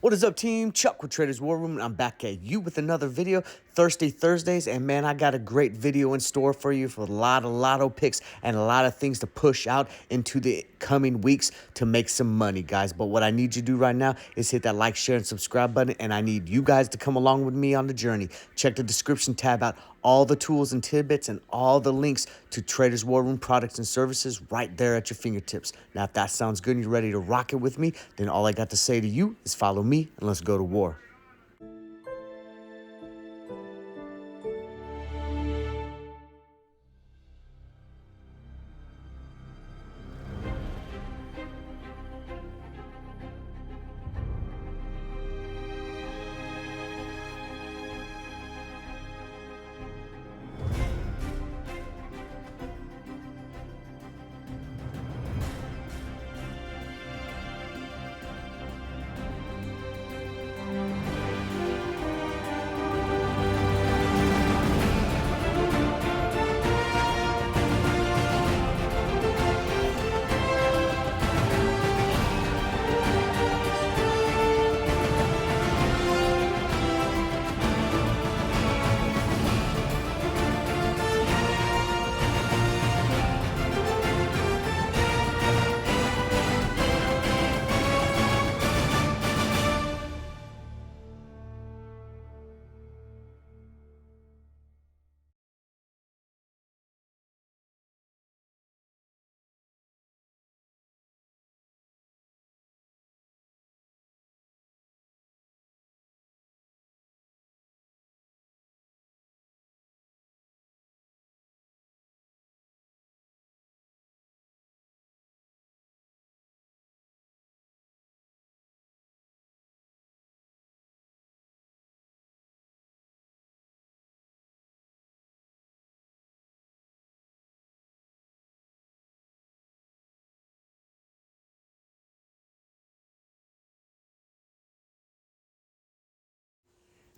What is up, team? Chuck with Traders War Room, and I'm back at you with another video. Thirsty Thursdays, and man, I got a great video in store for you for a lot of lotto picks and a lot of things to push out into the coming weeks to make some money, guys. But what I need you to do right now is hit that like, share, and subscribe button, and I need you guys to come along with me on the journey. Check the description tab out. All the tools and tidbits and all the links to Traders War Room products and services right there at your fingertips. Now, if that sounds good and you're ready to rock it with me, then all I got to say to you is follow me and let's go to war.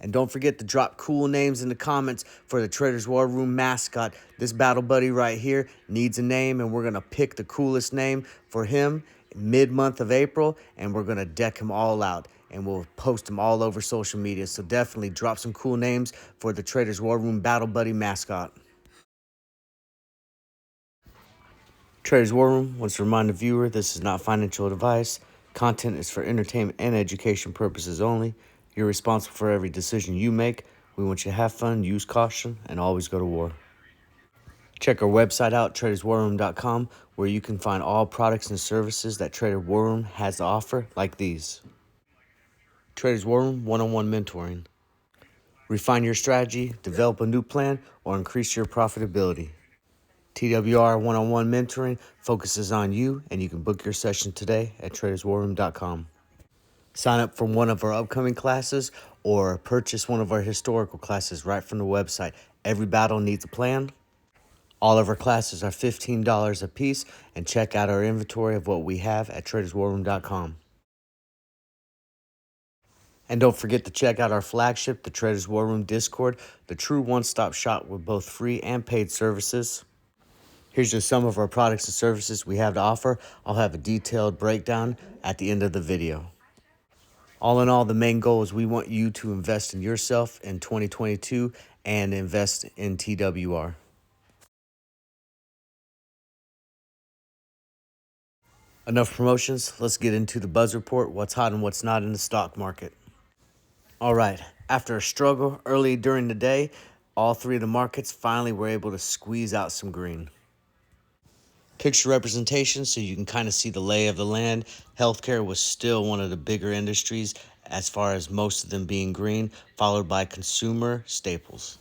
And don't forget to drop cool names in the comments for the Traders War Room mascot. This battle buddy right here needs a name, and we're going to pick the coolest name for him mid-month of April, and we're going to deck him all out. And we'll post them all over social media. So definitely drop some cool names for the Traders War Room battle buddy mascot. Traders War Room wants to remind the viewer this is not financial advice. Content is for entertainment and education purposes only. You're responsible for every decision you make. We want you to have fun, use caution, and always go to war. Check our website out, traderswarroom.com, where you can find all products and services that Trader War Room has to offer, like these. Traders War Room one-on-one mentoring. Refine your strategy, develop a new plan, or increase your profitability. TWR one-on-one mentoring focuses on you, and you can book your session today at traderswarroom.com. Sign up for one of our upcoming classes or purchase one of our historical classes right from the website. Every battle needs a plan. All of our classes are $15 a piece, and check out our inventory of what we have at traderswarroom.com. And don't forget to check out our flagship, the Traders War Room Discord, the true one-stop shop with both free and paid services. Here's just some of our products and services we have to offer. I'll have a detailed breakdown at the end of the video. All in all, the main goal is we want you to invest in yourself in 2022 and invest in TWR. Enough promotions. Let's get into the buzz report, what's hot and what's not in the stock market. All right, after a struggle early during the day, all three of the markets finally were able to squeeze out some green. Picture representation so you can kind of see the lay of the land. Healthcare was still one of the bigger industries as far as most of them being green, followed by consumer staples.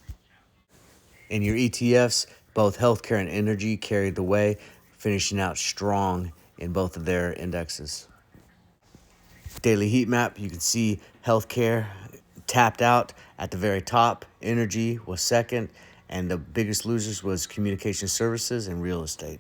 In your ETFs, both healthcare and energy carried the way, finishing out strong in both of their indexes. Daily heat map, you can see healthcare tapped out at the very top. Energy was second, and the biggest losers was communication services and real estate.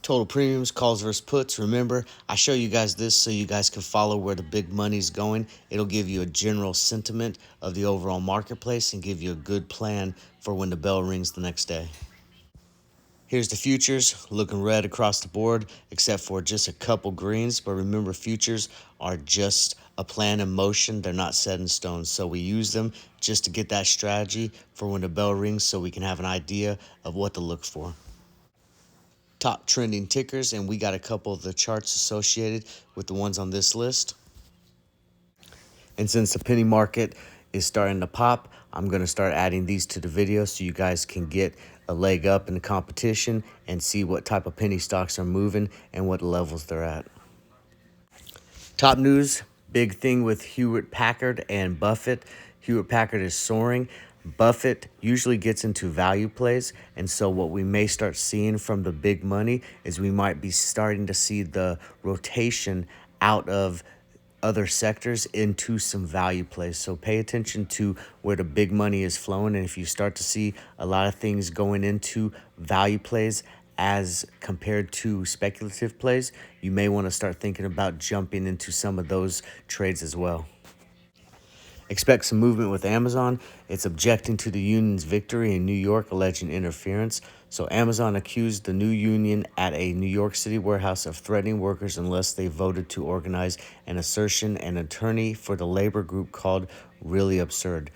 Total premiums, calls versus puts. Remember, I show you guys this so you guys can follow where the big money's going. It'll give you a general sentiment of the overall marketplace and give you a good plan for when the bell rings the next day. Here's the futures, looking red across the board, except for just a couple greens. But remember, futures are just a plan in motion. They're not set in stone. So we use them just to get that strategy for when the bell rings so we can have an idea of what to look for. Top trending tickers, and we got a couple of the charts associated with the ones on this list. And since the penny market is starting to pop, I'm going to start adding these to the video so you guys can get a leg up in the competition and see what type of penny stocks are moving and what levels they're at. Top news, big thing with Hewlett Packard and Buffett. Hewlett Packard is soaring. Buffett usually gets into value plays, and so what we may start seeing from the big money is we might be starting to see the rotation out of other sectors into some value plays. So pay attention to where the big money is flowing, and if you start to see a lot of things going into value plays as compared to speculative plays, you may want to start thinking about jumping into some of those trades as well. Expect some movement with Amazon. It's objecting to the union's victory in New York, alleging interference. So Amazon accused the new union at a New York City warehouse of threatening workers unless they voted to organize, an assertion an attorney for the labor group called really absurd.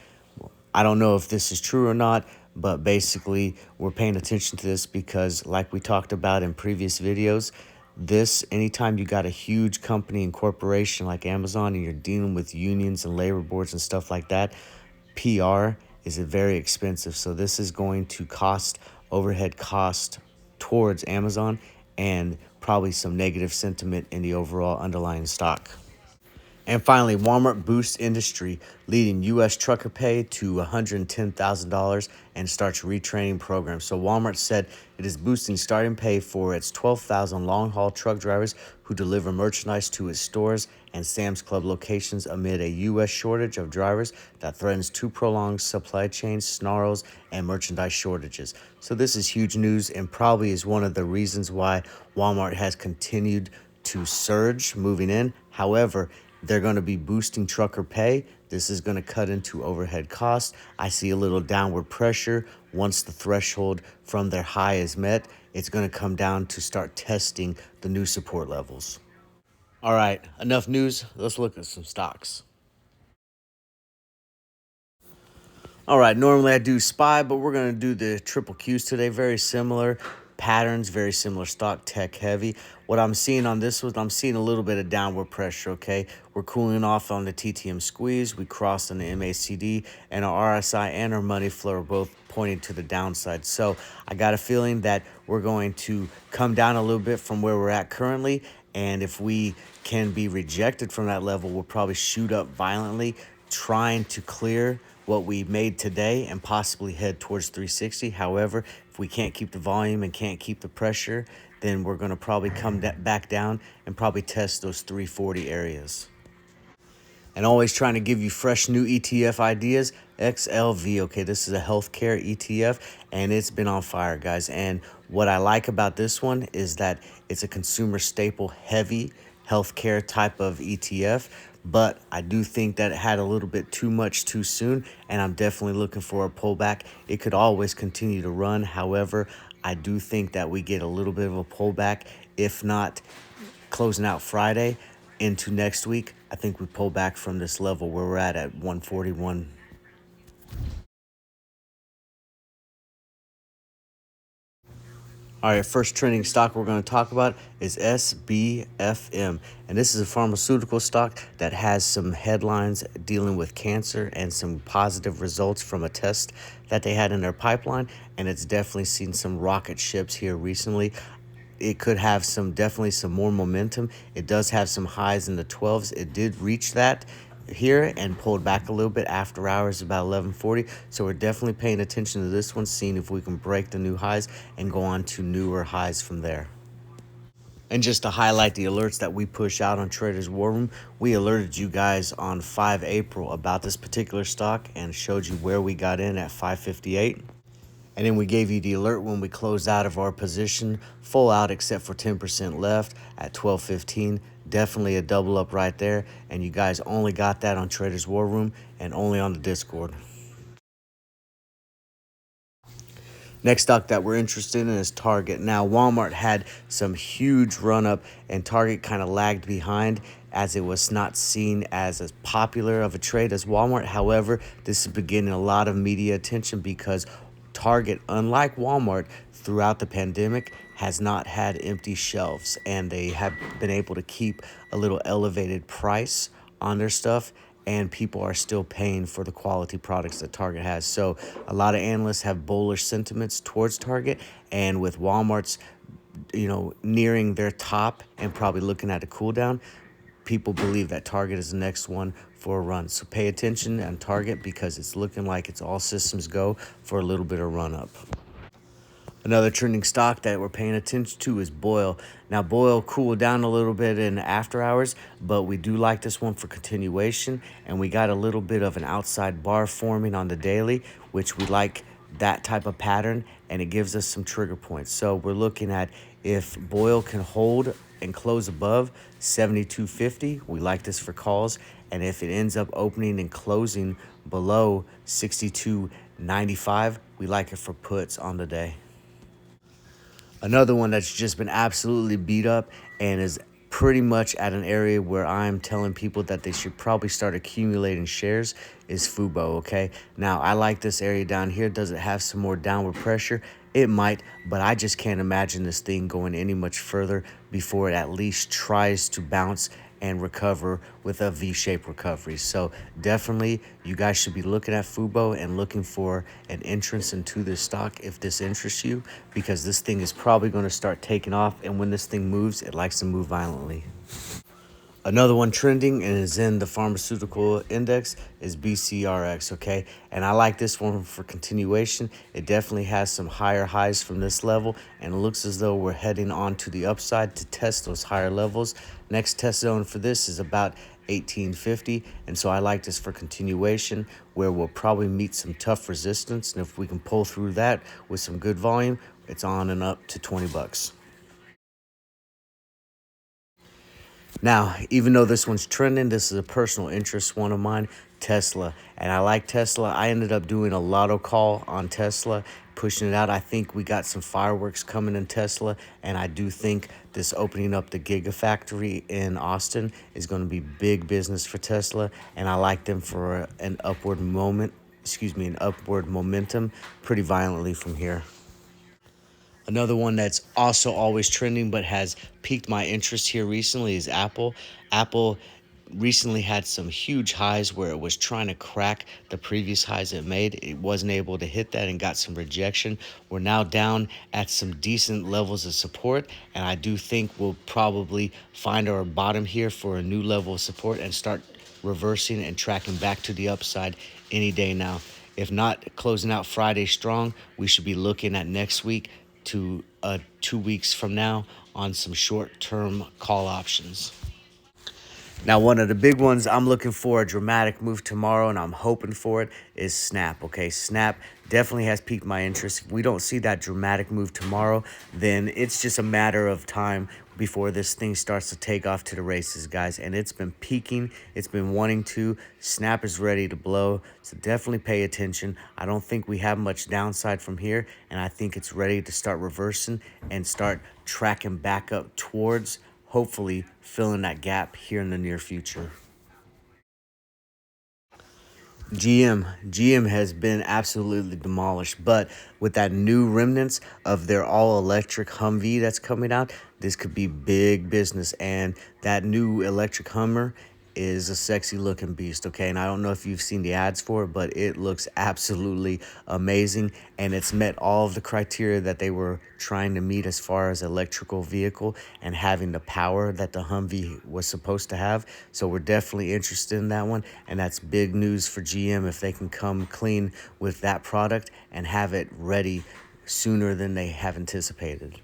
I don't know if this is true or not, but basically we're paying attention to this because, like we talked about in previous videos, this, anytime you got a huge company and corporation like Amazon and you're dealing with unions and labor boards and stuff like that, PR is very expensive. So this is going to cost overhead cost towards Amazon and probably some negative sentiment in the overall underlying stock. And finally, Walmart boosts industry, leading U.S. trucker pay to $110,000 and starts retraining programs. So Walmart said it is boosting starting pay for its 12,000 long-haul truck drivers who deliver merchandise to its stores and Sam's Club locations amid a U.S. shortage of drivers that threatens to prolong supply chain snarls and merchandise shortages. So this is huge news and probably is one of the reasons why Walmart has continued to surge moving in. However, they're going to be boosting trucker pay. This is going to cut into overhead costs. I see a little downward pressure. Once the threshold from their high is met, it's going to come down to start testing the new support levels. All right, enough news. Let's look at some stocks. All right, normally I do SPY, but we're going to do the triple Qs today. Very similar patterns, very similar stock, tech heavy. What I'm seeing on this one, I'm seeing a little bit of downward pressure, okay? We're cooling off on the TTM squeeze. We crossed on the MACD, and our RSI and our money flow are both pointing to the downside. So I got a feeling that we're going to come down a little bit from where we're at currently, and if we can be rejected from that level, we'll probably shoot up violently, trying to clear what we made today and possibly head towards 360. However, if we can't keep the volume and can't keep the pressure, then we're going to probably come back down and probably test those 340 areas. And always trying to give you fresh new ETF ideas. XLV, okay, this is a healthcare ETF, and it's been on fire, guys. And what I like about this one is that it's a consumer staple heavy healthcare type of ETF, but I do think that it had a little bit too much too soon, and I'm definitely looking for a pullback. It could always continue to run. However, I do think that we get a little bit of a pullback, if not closing out Friday into next week. I think we pull back from this level where we're at 141. All right, first trending stock we're going to talk about is SBFM. And this is a pharmaceutical stock that has some headlines dealing with cancer and some positive results from a test that they had in their pipeline. And it's definitely seen some rocket ships here recently. It could have definitely some more momentum. It does have some highs in the 12s. It did reach that here and pulled back a little bit after hours about 11:40. So we're definitely paying attention to this one, seeing if we can break the new highs and go on to newer highs from there. And just to highlight the alerts that we push out on Traders War Room, we alerted you guys on 5 April about this particular stock and showed you where we got in at 558. And then we gave you the alert when we closed out of our position, full out except for 10% left at 12:15. Definitely a double up right there. And you guys only got that on Traders War Room and only on the Discord. Next stock that we're interested in is Target. Now, Walmart had some huge run up, and Target kind of lagged behind as it was not seen as popular of a trade as Walmart. However, this is beginning a lot of media attention because Target, unlike Walmart, throughout the pandemic, has not had empty shelves, and they have been able to keep a little elevated price on their stuff, and people are still paying for the quality products that Target has. So a lot of analysts have bullish sentiments towards Target, and with Walmart's nearing their top and probably looking at a cool down, people believe that Target is the next one for a run. So pay attention on Target because it's looking like it's all systems go for a little bit of run up. Another trending stock that we're paying attention to is Boyle. Now, Boyle cooled down a little bit in after hours, but we do like this one for continuation, and we got a little bit of an outside bar forming on the daily, which we like that type of pattern, and it gives us some trigger points. So we're looking at if Boyle can hold and close above 72.50, we like this for calls, and if it ends up opening and closing below 62.95, we like it for puts on the day. Another one that's just been absolutely beat up and is pretty much at an area where I'm telling people that they should probably start accumulating shares is Fubo, okay? Now, I like this area down here. Does it have some more downward pressure? It might, but I just can't imagine this thing going any much further before it at least tries to bounce and recover with a V-shaped recovery. So definitely you guys should be looking at Fubo and looking for an entrance into this stock if this interests you, because this thing is probably going to start taking off, and when this thing moves, it likes to move violently. Another one trending and is in the pharmaceutical index is BCRX, okay? And I like this one for continuation. It definitely has some higher highs from this level, and it looks as though we're heading on to the upside to test those higher levels. Next test zone for this is about 1850, and so I like this for continuation, where we'll probably meet some tough resistance, and if we can pull through that with some good volume, it's on and up to 20 bucks. Now, even though this one's trending, this is a personal interest one of mine, Tesla. And I like Tesla. I ended up doing a lotto call on Tesla, pushing it out. I think we got some fireworks coming in Tesla, and I do think this opening up the Gigafactory in Austin is going to be big business for Tesla, and I like them for an upward momentum pretty violently from here. Another one that's also always trending but has piqued my interest here recently is Apple. Apple recently had some huge highs where it was trying to crack the previous highs it made. It wasn't able to hit that and got some rejection. We're now down at some decent levels of support, and I do think we'll probably find our bottom here for a new level of support and start reversing and tracking back to the upside any day now. If not closing out Friday strong, we should be looking at next week to 2 weeks from now on some short-term call options. Now, one of the big ones I'm looking for a dramatic move tomorrow, and I'm hoping for it, is Snap. Okay, Snap definitely has piqued my interest. If we don't see that dramatic move tomorrow, then it's just a matter of time before this thing starts to take off to the races, guys. And it's been peaking. It's been wanting to. Snap is ready to blow. So definitely pay attention. I don't think we have much downside from here, and I think it's ready to start reversing and start tracking back up towards hopefully filling that gap here in the near future. GM has been absolutely demolished, but with that new remnants of their all-electric Humvee that's coming out, this could be big business. And that new electric Hummer is a sexy looking beast, okay? And I don't know if you've seen the ads for it, but it looks absolutely amazing, and it's met all of the criteria that they were trying to meet as far as electrical vehicle and having the power that the Humvee was supposed to have. So we're definitely interested in that one, and that's big news for GM if they can come clean with that product and have it ready sooner than they have anticipated.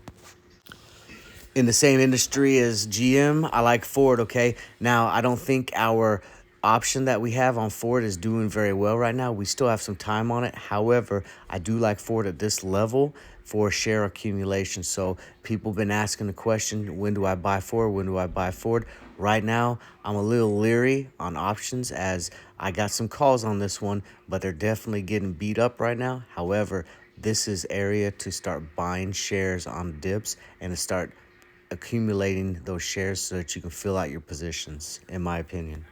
In the same industry as GM, I like Ford, okay? Now, I don't think our option that we have on Ford is doing very well right now. We still have some time on it. However, I do like Ford at this level for share accumulation. So people have been asking the question, when do I buy Ford? When do I buy Ford? Right now, I'm a little leery on options as I got some calls on this one, but they're definitely getting beat up right now. However, this is area to start buying shares on dips and to start accumulating those shares so that you can fill out your positions, in my opinion.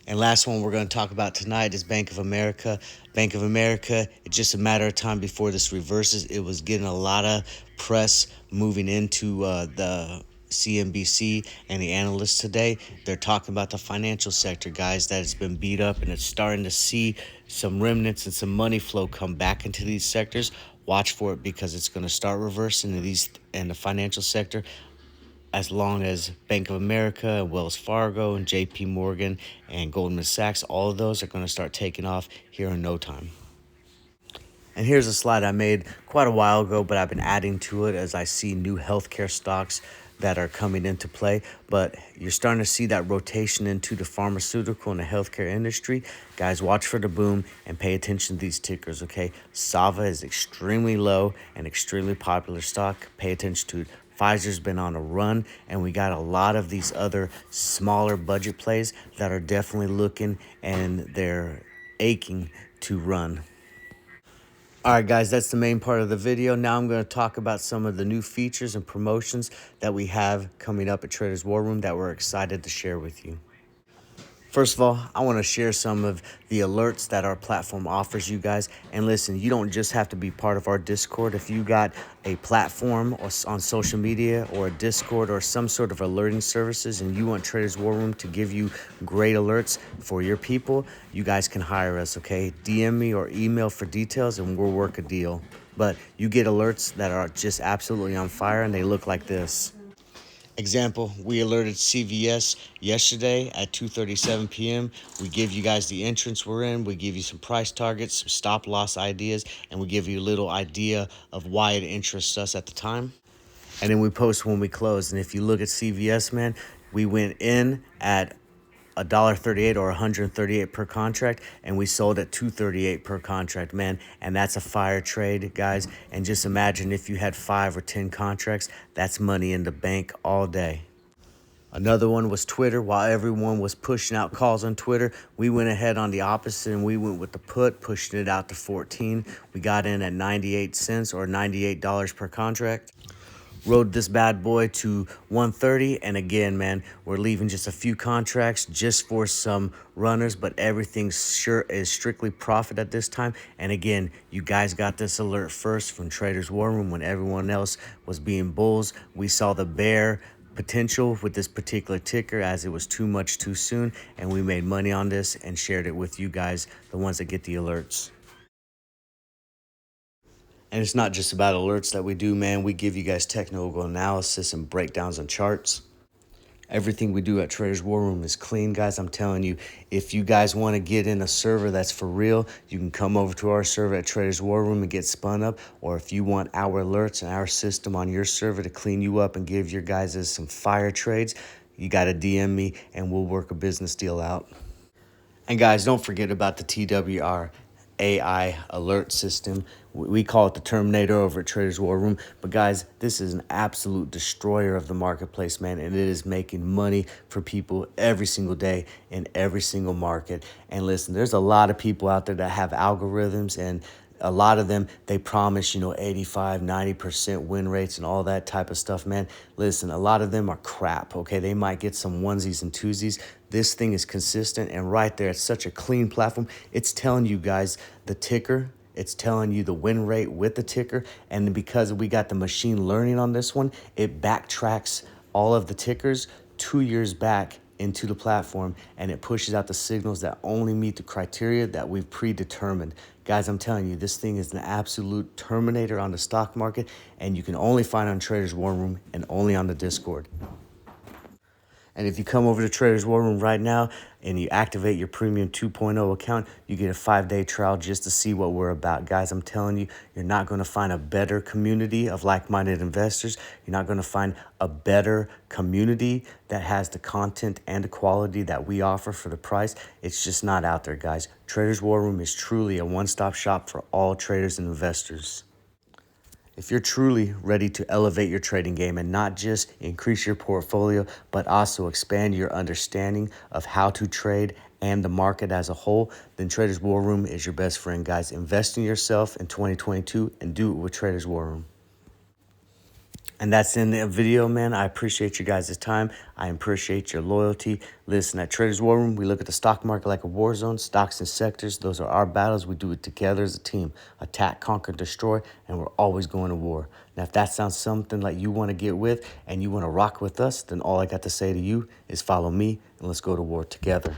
And last one we're going to talk about tonight is Bank of America. Bank of America, it's just a matter of time before this reverses. It was getting a lot of press moving into the CNBC and the analysts today. They're talking about the financial sector, guys, that it's been beat up and it's starting to see some remnants and some money flow come back into these sectors. Watch for it because it's going to start reversing in the financial sector, as long as Bank of America, Wells Fargo, and JP Morgan and Goldman Sachs, all of those are going to start taking off here in no time. And here's a slide I made quite a while ago, but I've been adding to it as I see new healthcare stocks that are coming into play. But you're starting to see that rotation into the pharmaceutical and the healthcare industry. Guys, watch for the boom and pay attention to these tickers, okay? Sava is extremely low and extremely popular stock. Pay attention to it. Pfizer's been on a run, and we got a lot of these other smaller budget plays that are definitely looking and they're aching to run. All right, guys, that's the main part of the video. Now I'm going to talk about some of the new features and promotions that we have coming up at Traders War Room that we're excited to share with you. First of all, I want to share some of the alerts that our platform offers you guys. And listen, you don't just have to be part of our Discord. If you got a platform or on social media or a Discord or some sort of alerting services and you want Traders War Room to give you great alerts for your people, you guys can hire us, okay? DM me or email for details and we'll work a deal. But you get alerts that are just absolutely on fire and they look like this. Example, we alerted CVS yesterday at 2:37 p.m. We give you guys the entrance we're in. We give you some price targets, some stop loss ideas, and we give you a little idea of why it interests us at the time. And then we post when we close. And if you look at CVS, man, we went in at $1.38 or 138 per contract, and we sold at 238 per contract, man. And that's a fire trade, guys. And just imagine if you had 5 or 10 contracts, that's money in the bank all day. Another one was Twitter. While everyone was pushing out calls on Twitter, we went ahead on the opposite and we went with the put, pushing it out to 14. We got in at 98 cents or $98 per contract. Rode this bad boy to 130, and again, man, we're leaving just a few contracts just for some runners, but everything sure is strictly profit at this time. And again, you guys got this alert first from Traders War Room when everyone else was being bulls. We saw the bear potential with this particular ticker as it was too much too soon, and we made money on this and shared it with you guys, the ones that get the alerts. And it's not just about alerts that we do, man. We give you guys technical analysis and breakdowns on charts. Everything we do at Traders War Room is clean, guys. I'm telling you, if you guys want to get in a server that's for real, you can come over to our server at Traders War Room and get spun up. Or if you want our alerts and our system on your server to clean you up and give your guys some fire trades, you got to DM me and we'll work a business deal out. And guys, don't forget about the TWR AI alert system. We call it the Terminator over at Traders War Room. But guys, this is an absolute destroyer of the marketplace, man. And it is making money for people every single day in every single market. And listen, there's a lot of people out there that have algorithms, and a lot of them, they promise, 85, 90% win rates and all that type of stuff, man. Listen, a lot of them are crap, okay? They might get some onesies and twosies. This thing is consistent, and right there, it's such a clean platform. It's telling you guys the ticker. It's telling you the win rate with the ticker. And because we got the machine learning on this one, it backtracks all of the tickers 2 years back into the platform, and it pushes out the signals that only meet the criteria that we've predetermined. Guys, I'm telling you, this thing is an absolute terminator on the stock market, and you can only find it on Traders War Room and only on the Discord. And if you come over to Traders War Room right now and you activate your Premium 2.0 account, you get a 5-day trial just to see what we're about. Guys, I'm telling you, you're not going to find a better community of like-minded investors. You're not going to find a better community that has the content and the quality that we offer for the price. It's just not out there, guys. Traders War Room is truly a one-stop shop for all traders and investors. If you're truly ready to elevate your trading game and not just increase your portfolio, but also expand your understanding of how to trade and the market as a whole, then Traders War Room is your best friend, guys. Invest in yourself in 2022 and do it with Traders War Room. And that's in the video, man. I appreciate you guys' time. I appreciate your loyalty. Listen, at Traders War Room, we look at the stock market like a war zone. Stocks and sectors, those are our battles. We do it together as a team. Attack, conquer, destroy, and we're always going to war. Now, if that sounds something like you want to get with and you want to rock with us, then all I got to say to you is follow me and let's go to war together.